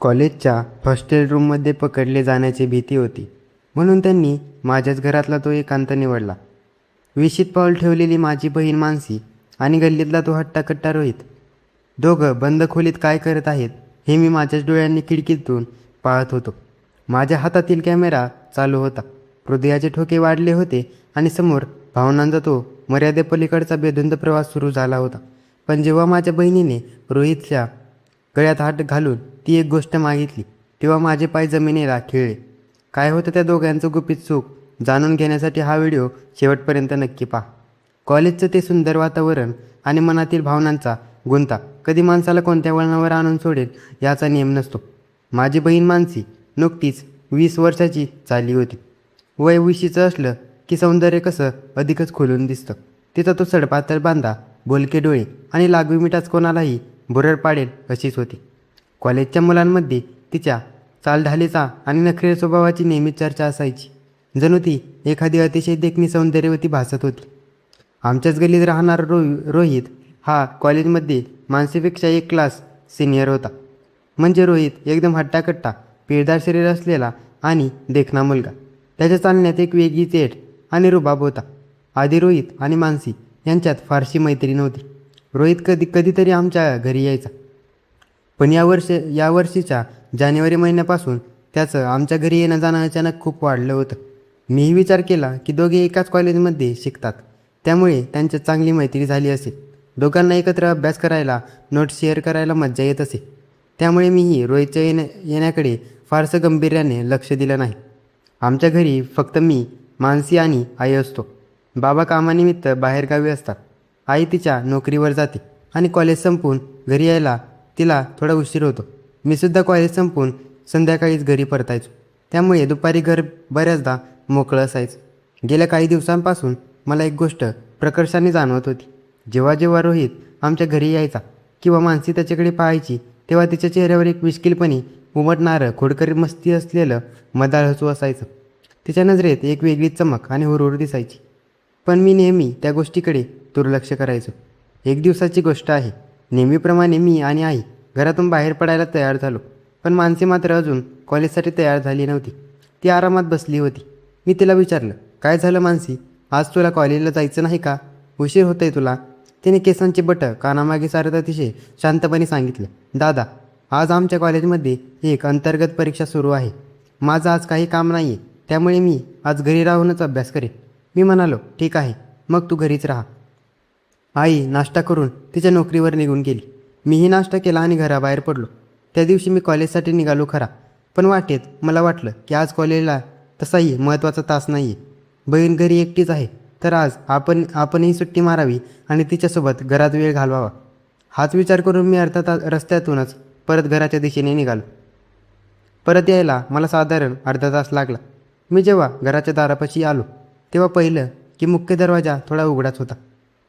कॉलेजच्या हॉस्टेल रूममध्ये पकडले जाण्याची भीती होती, म्हणून त्यांनी माझ्याच घरातला तो एकांत निवडला. विशीत पाऊल ठेवलेली माझी बहीण मानसी आणि गल्लीतला तो हट्टाकट्टा रोहित, दोघं बंद खोलीत काय करत आहेत हे मी माझ्याच डोळ्यांनी खिडकीतून पाहत होतो. माझ्या हातातील कॅमेरा चालू होता. हृदयाचे ठोके वाढले होते आणि समोर भावनांचा तो मर्यादेपलीकडचा बेधुंद प्रवास सुरू झाला होता. पण जेव्हा माझ्या बहिणीने रोहितच्या गळ्यात हात घालून ती एक गोष्ट मागितली, तेव्हा माझे पाय जमिनीला खिळले. काय होतं त्या दोघांचं गुपित सुख जाणून घेण्यासाठी हा व्हिडिओ शेवटपर्यंत नक्की पहा. कॉलेजचं ते सुंदर वातावरण आणि मनातील भावनांचा गुंता कधी माणसाला कोणत्या वळणावर आणून सोडेल याचा नियम नसतो. माझी बहीण मानसी नुकतीच 20 वर्षाची झाली होती. वय 20चं असलं की सौंदर्य कसं अधिकच खुलून दिसतं. तिचा तो सडपातळ बांधा, बोलके डोळे आणि लागवी मिठाच कोणालाही भुरळ पाडेल अशीच होती. कॉलेजच्या मुलांमध्ये तिच्या चालढालीचा आणि नखरे स्वभावाची नेहमीच चर्चा असायची. जणू ती एखादी अतिशय देखणी सौंदर्यवती भासत होती. आमच्याच गल्लीत राहणारा रोहित हा कॉलेजमध्ये मानसीपेक्षा एक क्लास सिनियर होता. म्हणजे रोहित एकदम हट्टाकट्टा, पिळदार शरीर असलेला आणि देखणा मुलगा. त्याच्या चालण्यात एक वेगळी तेढ आणि रुबाब होता. आधी रोहित आणि मानसी यांच्यात फारशी मैत्री नव्हती. रोहित कधीतरी आमच्या घरी यायचा, पण या वर्षीच्या जानेवारी महिन्यापासून त्याचं आमच्या घरी येणं जाणं अचानक खूप वाढलं होतं. मीही विचार केला की दोघे एकाच कॉलेजमध्ये शिकतात, त्यामुळे त्यांच्यात चांगली मैत्री झाली असेल. दोघांना एकत्र अभ्यास करायला, नोट्स शेअर करायला मज्जा येत असे. त्यामुळे मीही रोहितच्या येण्याकडे फारसं गांभीर्याने लक्ष दिलं नाही. आमच्या घरी फक्त मी, मानसी आणि आई असतो. बाबा कामानिमित्त बाहेरगावी असतात. आई तिच्या नोकरीवर जाते आणि कॉलेज संपवून घरी यायला तिला थोडा उशीर होतो. मी सुद्धा कॉलेज संपवून संध्याकाळीच घरी परतायचो, त्यामुळे दुपारी घर बऱ्याचदा मोकळं असायचं. गेल्या काही दिवसांपासून मला एक गोष्ट प्रकर्षाने जाणवत होती. जेव्हा जेव्हा रोहित आमच्या घरी यायचा किंवा मानसी त्याच्याकडे पाहायची, तेव्हा तिच्या चेहऱ्यावर एक मिश्किलपणे उमटणारं खोडकरी मस्ती असलेलं मदाळ हसू असायचं. तिच्या नजरेत एक वेगळी चमक आणि हुरहुर दिसायची, पण मी नेहमी त्या गोष्टीकडे दुर्लक्ष करायचो. एक दिवसाची गोष्ट आहे. नेहमीप्रमाणे मी आणि आई घरातून बाहेर पडायला तयार झालो, पण मानसी मात्र अजून कॉलेजसाठी तयार झाली नव्हती. ती आरामात बसली होती. मी तिला विचारलं, काय झालं मानसी, आज तुला कॉलेजला जायचं नाही का? उशीर होतंय तुला. तिने केसांची बटं कानामागे सारत अतिशय शांतपणे सांगितलं, दादा, आज आमच्या कॉलेजमध्ये एक अंतर्गत परीक्षा सुरू आहे. माझं आज काही काम नाही आहे, त्यामुळे मी आज घरी राहूनच अभ्यास करेन. मी म्हणालो, ठीक आहे, मग तू घरीच राहा. आई नाश्ता करून तिच्या नोकरीवर निघून गेली. मीही नाश्ता केला आणि घराबाहेर पडलो. त्या दिवशी मी कॉलेजसाठी निघालो खरा, पण वाटेत मला वाटलं की आज कॉलेजला तसाही महत्त्वाचा तास नाही आहे. बहीण घरी एकटीच आहे, तर आज आपणही सुट्टी मारावी आणि तिच्यासोबत घरात वेळ घालवावा. हाच विचार करून मी रस्त्यातूनच परत घराच्या दिशेने निघालो. परत यायला मला साधारण अर्धा तास लागला. मी जेव्हा घराच्या दारापाशी आलो, तेव्हा पाहिलं की मुख्य दरवाजा थोडा उघडाच होता.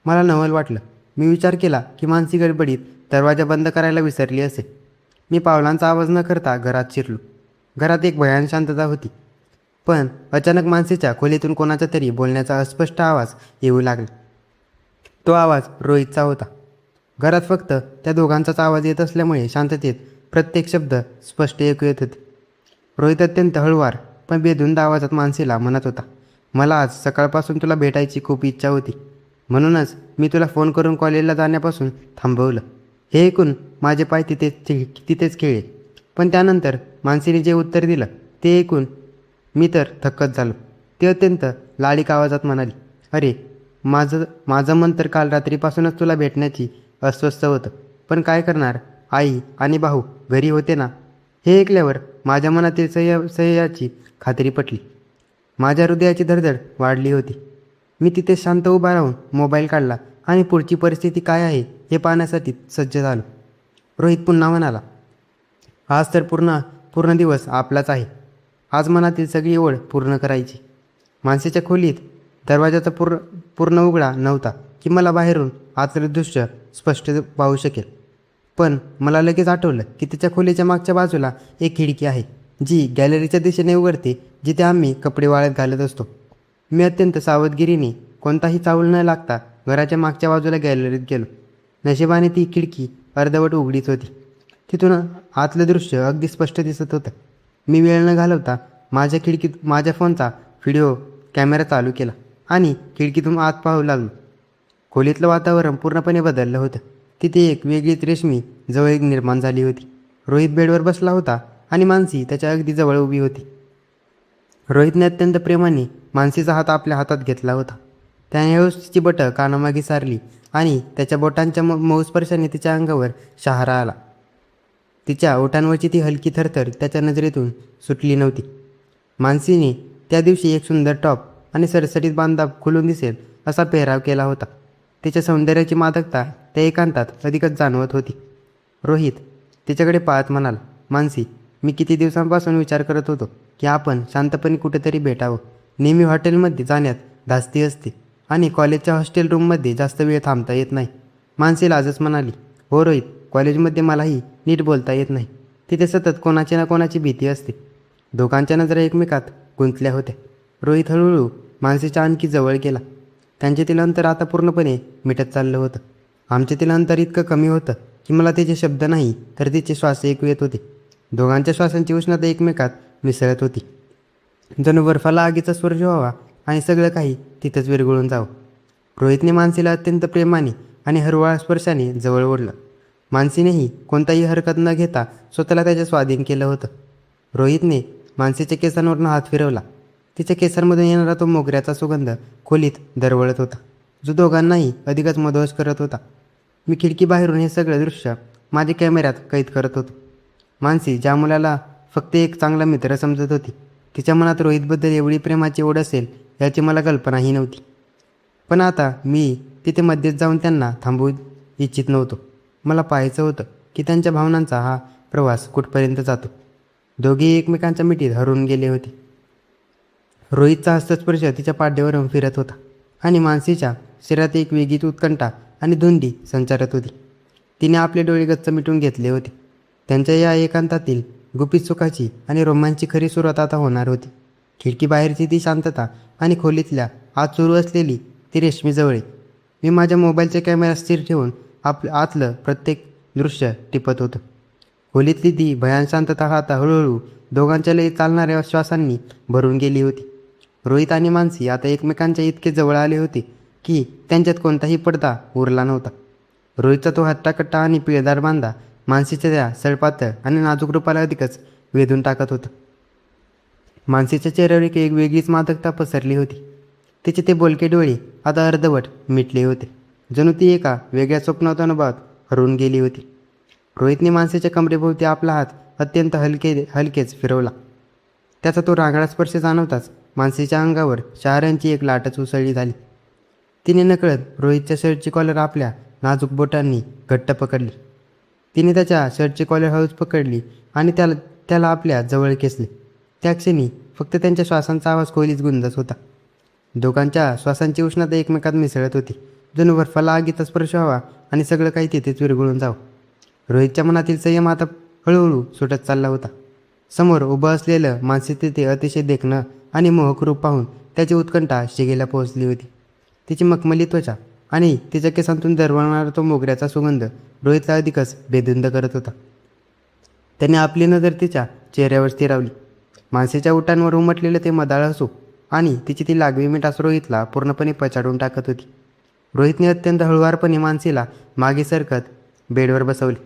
मला नवल वाटलं. मी विचार केला की मानसी गडबडीत दरवाजा बंद करायला विसरली असेल. मी पावलांचा आवाज न करता घरात शिरलो. घरात एक भयान शांतता होती, पण अचानक मानसीच्या खोलीतून कोणाचा तरी बोलण्याचा अस्पष्ट आवाज येऊ लागला. तो आवाज रोहितचा होता. घरात फक्त त्या दोघांचाच आवाज येत असल्यामुळे शांततेत प्रत्येक शब्द स्पष्ट ऐकू येत होते. रोहित अत्यंत हळुवार पण बेधुंद आवाजात मानसीला म्हणत होता, मला आज सकाळपासून तुला भेटायची खूप इच्छा होती, म्हणूनच मी तुला फोन करून कॉलेजला जाण्यापासून थांबवलं. हे ऐकून माझे पाय तिथेच खेळले. पण त्यानंतर मानसीने जे उत्तर दिलं ते ऐकून मी तर थक्कच झालो. ती अत्यंत लाडीक आवाजात म्हणाली, अरे माझं मन तर काल रात्रीपासूनच तुला भेटण्याची अस्वस्थ होतं, पण काय करणार, आई आणि भाऊ घरी होते ना. हे ऐकल्यावर माझ्या मनातील सह्याची खात्री पटली. माझ्या हृदयाची धडधड वाढली होती. मी तिथे शांत उभा राहून मोबाईल काढला आणि पुढची परिस्थिती काय आहे हे पाहण्यासाठी सज्ज झालो. रोहित पुन्हा म्हणाला, आज तर पूर्ण दिवस आपलाच आहे. आज मनातील सगळी ओढ पूर्ण करायची. माणसाच्या खोलीत दरवाजाचा पूर्ण उघडा नव्हता की मला बाहेरून आतलं दृश्य स्पष्ट पाहू शकेल. पण मला लगेच आठवलं की तिच्या खोलीच्या मागच्या बाजूला एक खिडकी आहे, जी गॅलरीच्या दिशेने उघडते, जिथे आम्ही कपडे वाळत घालत असतो. मी अत्यंत सावधगिरीने कोणताही चावल न लागता घराच्या मागच्या बाजूला गॅलरीत गेलो. नशिबाने ती खिडकी अर्धवट उघडीच होती. तिथून आतलं दृश्य अगदी स्पष्ट दिसत होतं. मी वेळ न घालवता माझ्या खिडकीत माझ्या फोनचा व्हिडिओ कॅमेरा चालू केला आणि खिडकीतून आत पाहू लागलो. खोलीतलं वातावरण पूर्णपणे बदललं होतं. तिथे एक वेगळीच रेशमी जवळ निर्माण झाली होती. रोहित बेडवर बसला होता आणि मानसी त्याच्या अगदी जवळ उभी होती. रोहितने अत्यंत प्रेमाने मानसीचा हात आपल्या हातात घेतला होता. त्याने हळूच तिची बोटं कानामागे सारली आणि त्याच्या बोटांच्या मऊ स्पर्शाने तिच्या अंगावर शहारा आला. तिच्या ओठांवरची ती हलकी थरथर त्याच्या नजरेतून सुटली नव्हती. मानसीने त्या दिवशी एक सुंदर टॉप आणि सरसरीत बांधा खुलून दिसेल असा पेहराव केला होता. तिच्या सौंदर्याची मादकता त्या एकांतात अधिकच जाणवत होती. रोहित तिच्याकडे पाहत म्हणाला, मानसी, मी किती दिवसांपासून विचार करत होतो की आपण शांतपणे कुठेतरी भेटावं. नेहमी हॉटेलमध्ये जाण्यात धास्ती असते आणि कॉलेजच्या हॉस्टेल रूममध्ये जास्त वेळ थांबता येत नाही. मानसी लाजच म्हणाली, हो रोहित, कॉलेजमध्ये मलाही नीट बोलता येत नाही. तिथे सतत कोणाची ना कोणाची भीती असते. दोघांच्या नजरा एकमेकात गुंतल्या होत्या. रोहित हळूहळू मानसीच्या आणखी जवळ गेला. त्यांच्यातील अंतर आता पूर्णपणे मिटत चाललं होतं. आमच्यातील अंतर इतकं कमी होतं की मला तिचे शब्द नाही तर तिचे श्वास ऐकू येत होते. दोघांच्या श्वासांची उष्णता एकमेकात मिसळत होती. जणू बर्फाला आगीचा स्पर्श व्हावा आणि सगळं काही तिथंच विरघळून जावं. रोहितने मानसीला अत्यंत प्रेमाने आणि हरवाळ स्पर्शाने जवळ ओढलं. मानसीनेही कोणताही हरकत न घेता स्वतःला त्याच्या स्वाधीन केलं होतं. रोहितने मानसीच्या केसांवरून हात फिरवला. तिच्या केसांमधून येणारा तो मोगऱ्याचा सुगंध खोलीत दरवळत होता, जो दोघांनाही अधिकच मदोहश करत होता. मी खिडकी बाहेरून हे सगळं दृश्य माझ्या कॅमेऱ्यात कैद करत होतो. मानसी ज्या मुलाला फक्त एक चांगला मित्र समजत होती, तिच्या मनात रोहितबद्दल एवढी प्रेमाची ओढ असेल याची मला कल्पनाही नव्हती. पण आता मी तिथे मध्येच जाऊन त्यांना थांबवू इच्छित नव्हतो. मला पाहायचं होतं की त्यांच्या भावनांचा हा प्रवास कुठपर्यंत जातो. दोघेही एकमेकांच्या मिठीत हरवून गेले होते. रोहितचा हस्तस्पर्श तिच्या पाठीवरून फिरत होता आणि मानसीच्या शरीरात एक वेगळीच उत्कंठा आणि धुंदी संचारत होती. तिने आपले डोळे गच्च मिटून घेतले होते. त्यांच्या या एकांतातील गुपित सुखाची आणि रोमांचची खरी सुरुवात आता होणार होती. खिडकीबाहेरची ती शांतता आणि खोलीतल्या आत सुरू असलेली ती रेशमी जवळे. मी माझ्या मोबाईलच्या कॅमेरा स्थिर ठेवून आतलं प्रत्येक दृश्य टिपत होतं. खोलीतली ती भयान शांतता आता हळूहळू दोघांच्या लई चालणाऱ्या श्वासांनी भरून गेली होती. रोहित आणि मानसी आता एकमेकांच्या इतके जवळ आले होते की त्यांच्यात कोणताही पडदा उरला नव्हता. रोहितचा तो हट्टाकट्टा आणि पिळदार बांधा मानसीच्या त्या सळपातळ आणि नाजूक रूपाला अधिकच वेधून टाकत होता. मानसीच्या चेहऱ्यावर एक वेगळीच मादकता पसरली होती. तिचे ते बोलके डोळे आता अर्धवट मिटले होते, जणू ती एका वेगळ्या स्वप्नात अनुभवात हरवून गेली होती. रोहितने मानसीच्या कमरेभोवती आपला हात अत्यंत हलकेच फिरवला. त्याचा तो रांगडा स्पर्श जाणवताच मानसीच्या अंगावर शहाऱ्यांची एक लाटच उसळली झाली. तिने नकळत रोहितच्या शर्टची कॉलर आपल्या नाजूक बोटांनी घट्ट पकडली. तिने त्याच्या शर्टची कॉलर हळूच पकडली आणि त्याला आपल्या जवळ खेचले. त्या क्षणी फक्त त्यांच्या श्वासांचा आवाज खोलीत गुंजत होता. दोघांच्या श्वासांची उष्णता एकमेकात मिसळत होती, जणू बर्फाला आगीचा स्पर्श व्हावा आणि सगळं काही तिथेच विरघळून जावं. रोहितच्या मनातील संयम आता हळूहळू सुटत चालला होता. समोर उभं असलेलं मानसी तिथे अतिशय देखणं आणि मोहक रूप पाहून त्याची उत्कंठा शिगेला पोहोचली होती. तिची मखमली त्वचा आणि तिच्या केसांतून दरवळणारा तो मोगऱ्याचा सुगंध रोहितला अधिकच बेधुंद करत होता. त्याने आपली नजर तिच्या चेहऱ्यावर स्थिरावली. मानसीच्या ओठांवर उमटलेलं ते मदाळ हसू आणि तिची ती लागवी मिठास रोहितला पूर्णपणे पछाडून टाकत होती. रोहितने अत्यंत हळुवारपणे मानसीला मागे सरकत बेडवर बसवले.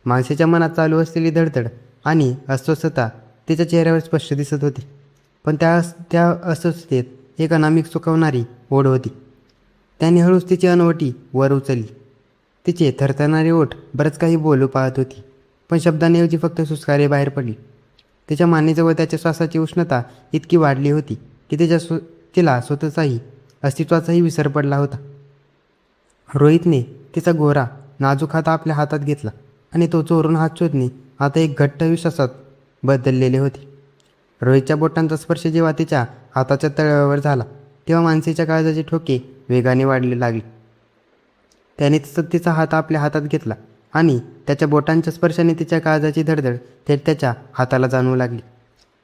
मानसीच्या मनात चालू असलेली धडधड आणि अस्वस्थता तिच्या चेहऱ्यावर स्पष्ट दिसत होती. पण त्या अस्वस्थतेत एक अनामिक सुकवणारी ओढ होती. त्याने हळूच तिची अनवटी वर उचलली. तिचे थरथरणारे ओठ बरंच काही बोलू पाहत होती, पण शब्दांऐवजी फक्त सुस्कारे बाहेर पडली. तिच्या मानेजवळ त्याच्या श्वासाची उष्णता इतकी वाढली होती की तिला स्वतःचाही अस्तित्वाचाही विसर पडला होता. रोहितने तिचा गोरा नाजूक हात आपल्या हातात घेतला आणि तो चोरून हात शोधणे आता एक घट्ट विश्वासात बदललेले होते. रोहितच्या बोटांचा स्पर्श जेव्हा तिच्या हाताच्या तळव्यावर झाला तेव्हा मानसीच्या काळजाचे ठोके वेगाने वाढले लागले. त्याने तिचा हात आपल्या हातात घेतला आणि त्याच्या बोटांच्या स्पर्शाने तिच्या काळजाची धडधड थेट त्याच्या हाताला जाणवू लागली.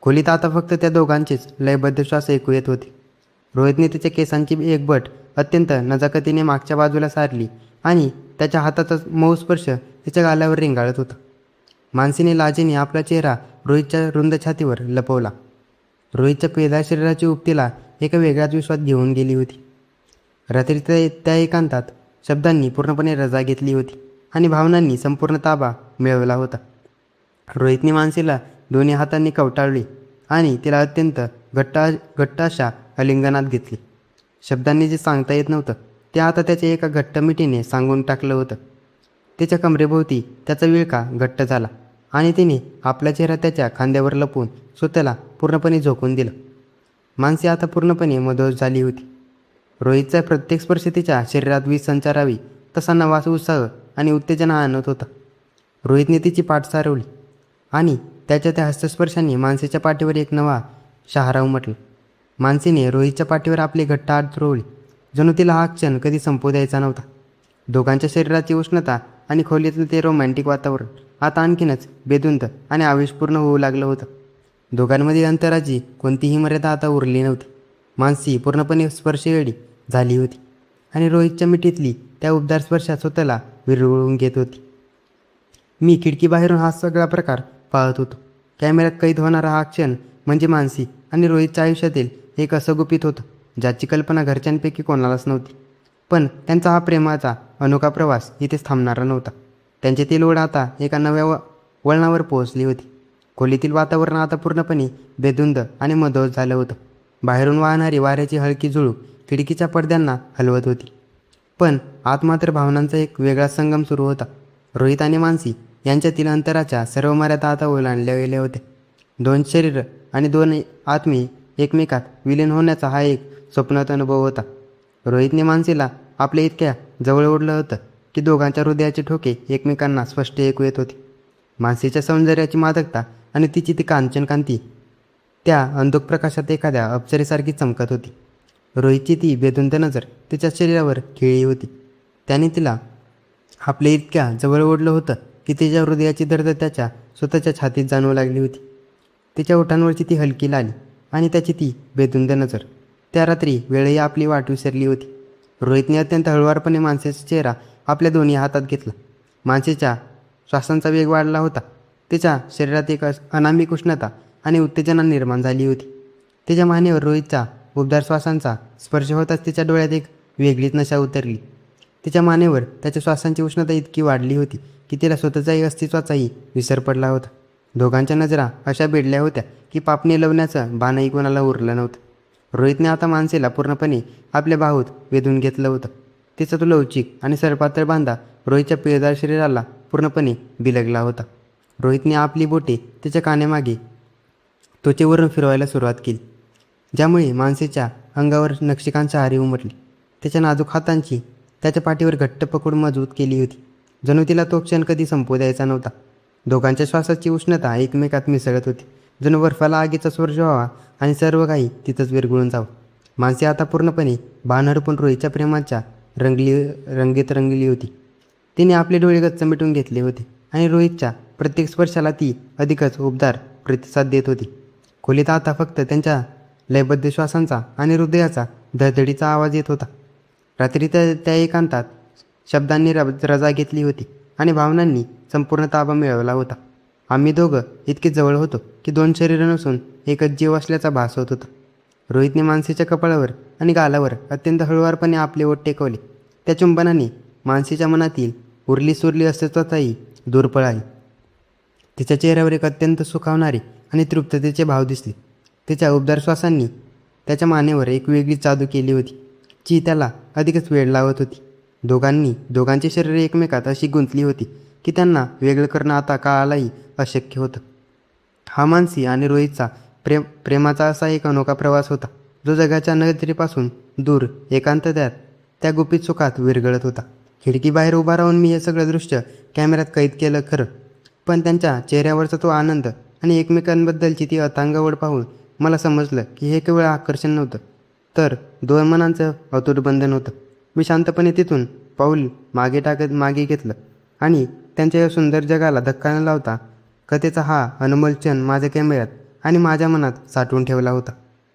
खोलीत आता फक्त त्या दोघांचेच लयबद्ध श्वास ऐकू येत होते. रोहितने तिच्या केसांची एक बट अत्यंत नजाकतीने मागच्या बाजूला सारली आणि त्याच्या हाताचा मऊ स्पर्श तिच्या गालावर रेंगाळत होता. मानसीने लाजेने आपला चेहरा रोहितच्या रुंद छातीवर लपवला. रोहितच्या पेदार शरीराची उपतीला एका वेगळ्याच विश्वात घेऊन गेली होती. रात्री त्या एकांतात शब्दांनी पूर्णपणे रजा घेतली होती आणि भावनांनी संपूर्ण ताबा मिळवला होता. रोहितने मानसीला दोन्ही हातांनी कवटाळली आणि तिला अत्यंत घट्ट अशा आलिंगनात घेतले. शब्दांनी जे सांगता येत नव्हतं ते आता त्याच्या एका घट्ट मिठीने सांगून टाकलं होतं. तिच्या कमरेभोवती त्याचा विळखा घट्ट झाला आणि तिने आपला चेहरा त्याच्या खांद्यावर लपवून स्वतःला पूर्णपणे झोकून दिलं. मानसी आता पूर्णपणे मदोष झाली होती. रोहितचा प्रत्येक स्पर्श तिच्या शरीरात वीज संचारावी तसा नवा उत्साह आणि उत्तेजना आणत होता. रोहितने तिची पाठ सारवली आणि त्याच्या त्या हस्तस्पर्शाने मानसीच्या पाठीवर एक नवा शहारा उमटला. मानसीने रोहितच्या पाठीवर आपली घट्ट हात रोवली, जणू तिला हा क्षण कधी संपू द्यायचा नव्हता. दोघांच्या शरीराची उष्णता आणि खोलीतलं ते रोमॅन्टिक वातावरण आता आणखीनच बेधुंद आणि आवेशपूर्ण होऊ लागलं होतं. दोघांमध्ये अंतराची कोणतीही मर्यादा आता उरली नव्हती. मानसी पूर्णपणे स्पर्शवेडी झाली होती आणि रोहितच्या मिठीतली त्या उबदार स्पर्शात स्वतःला विरघळवून घेत होती. मी खिडकीबाहेरून हा सगळा प्रकार पाहत होतो. कॅमेऱ्यात कैद होणारा हा क्षण म्हणजे मानसी आणि रोहितच्या आयुष्यातील एक असं गुपित होतं ज्याची कल्पना घरच्यांपैकी कोणालाच नव्हती. पण त्यांचा हा प्रेमाचा अनोखा प्रवास इथेच थांबणारा नव्हता. त्यांच्यातील ओढ आता एका नव्या वळणावर पोहोचली होती. खोलीतील वातावरण आता पूर्णपणे बेधुंद आणि मदोष झालं होतं. बाहेरून वाहणारी वाऱ्याची हलकी झुळूक खिडकीच्या पडद्यांना हलवत होती. पण आत मात्र भावनांचा एक वेगळा संगम सुरू होता. रोहित आणि मानसी यांच्यातील अंतराच्या सर्व मर्यादा आता ओलांडल्या गेल्या होत्या. दोन शरीर आणि दोन आत्मे एकमेकात विलीन होण्याचा हा एक स्वप्नात अनुभव होता. रोहितने मानसीला आपल्या इतक्या जवळ ओढलं होतं की दोघांच्या हृदयाचे ठोके एकमेकांना स्पष्ट ऐकू येत होते. मानसीच्या सौंदर्याची मादकता आणि तिची ती कांचनकांती त्या अंधुक प्रकाशात एखाद्या अप्सरेसारखी चमकत होती. रोहितची ती बेधुंद नजर तिच्या शरीरावर खेळली होती. त्याने तिला आपल्या इतक्या जवळ ओढलं होतं की तिच्या हृदयाची धडधड त्याच्या स्वतःच्या छातीत जाणवू लागली होती. तिच्या ओठांवरची ती हलकी लाली आणि त्याची ती बेधुंद नजर. त्या रात्री वेळही आपली वाट विसरली होती. रोहितने अत्यंत हळुवारपणे मानसीचा चेहरा आपल्या दोन्ही हातात घेतला. मानसीच्या श्वासांचा वेग वाढला होता. तिच्या शरीरात एक अनामिक उष्णता आणि उत्तेजना निर्माण झाली होती. तिच्या मानेवर रोहितचा उबदार श्वासांचा स्पर्श होताच तिच्या डोळ्यात एक वेगळीच नशा उतरली. तिच्या मानेवर त्याच्या श्वासांची उष्णता इतकी वाढली होती की तिला स्वतःच्याही अस्तित्वाचाही विसर पडला होता. दोघांच्या नजरा अशा बेडल्या होत्या की पापणी लवण्याचं बाणही कोणाला उरलं नव्हतं. रोहितने आता मानसीला पूर्णपणे आपल्या बाहूत वेधून घेतलं होतं. तिचा तो लवचिक आणि सरपातळ बांधा रोहितच्या पिळदार शरीराला पूर्णपणे बिलगला होता. रोहितने आपली बोटे तिच्या कानामागे त्वचेवरून फिरवायला सुरुवात केली, ज्यामुळे मानसीच्या अंगावर नक्षीकांतशहारी उमटली. त्याच्या नाजूक हातांची त्याच्या पाठीवर घट्ट पकड मजबूत केली होती, जणू तिला तो क्षण कधी संपू द्यायचा नव्हता. दोघांच्या श्वासाची उष्णता एकमेकात मिसळत होती, जणू बर्फाला आगीचा स्पर्श व्हावा आणि सर्व काही तिथंच विरघळून जावं. मानसी आता पूर्णपणे बाण हरपून रोहितच्या प्रेमाच्या रंगीत रंगली होती. तिने आपले डोळे गच्च मिटून घेतले होते आणि रोहितच्या प्रत्येक स्पर्शाला ती अधिकच उबदार प्रतिसाद देत होती. खोलीत आता फक्त त्यांच्या लयबद्ध श्वासांचा आणि हृदयाचा धडधडीचा आवाज येत होता. रात्री त्या एकांतात शब्दांनी रजा घेतली होती आणि भावनांनी संपूर्ण ताबा मिळवला होता. आम्ही दोघं इतके जवळ होतो की दोन शरीरं नसून एकच जीव असल्याचा भास होत होता. रोहितने मानसीच्या कपाळावर आणि गालावर अत्यंत हळुवारपणे आपले ओठ टेकवले. त्या चुंबनाने मानसीच्या मनातील उरली सुरली अस्तित्वाचाही दूर पळाली. तिच्या चेहऱ्यावर एक अत्यंत सुखावणारे आणि तृप्ततेचे भाव दिसले. तिच्या उबदार श्वासांनी त्याच्या मानेवर एक वेगळी जादू केली होती, जी त्याला अधिकच वेळ लावत होती. दोघांची शरीरे एकमेकात अशी गुंतली होती की त्यांना वेगळं करणं आता काळालाही अशक्य होतं. हा मानसी आणि रोहितचा प्रेमाचा असा एक अनोखा प्रवास होता, जो जगाच्या नजरेपासून दूर एकांतत्यात त्या गुपित सुखात विरघळत होता. खिडकीबाहेर उभा राहून मी हे सगळं दृश्य कॅमेऱ्यात कैद केलं खरं, पण त्यांच्या चेहऱ्यावरचा तो आनंद आणि एकमेकांबद्दलची ती अथांग ओढ पाहून मला समजलं की हे केवळ आकर्षण नव्हतं, तर दोन मनांचं अतूट बंधन होतं. मी शांतपणे तिथून पाऊल मागे घेतलं आणि त्यांच्या या सुंदर जगाला धक्का न लावता कथेचा हा अनमोल क्षण माझ्या कॅमेऱ्यात आणि माझ्या मनात साठवून ठेवला होता.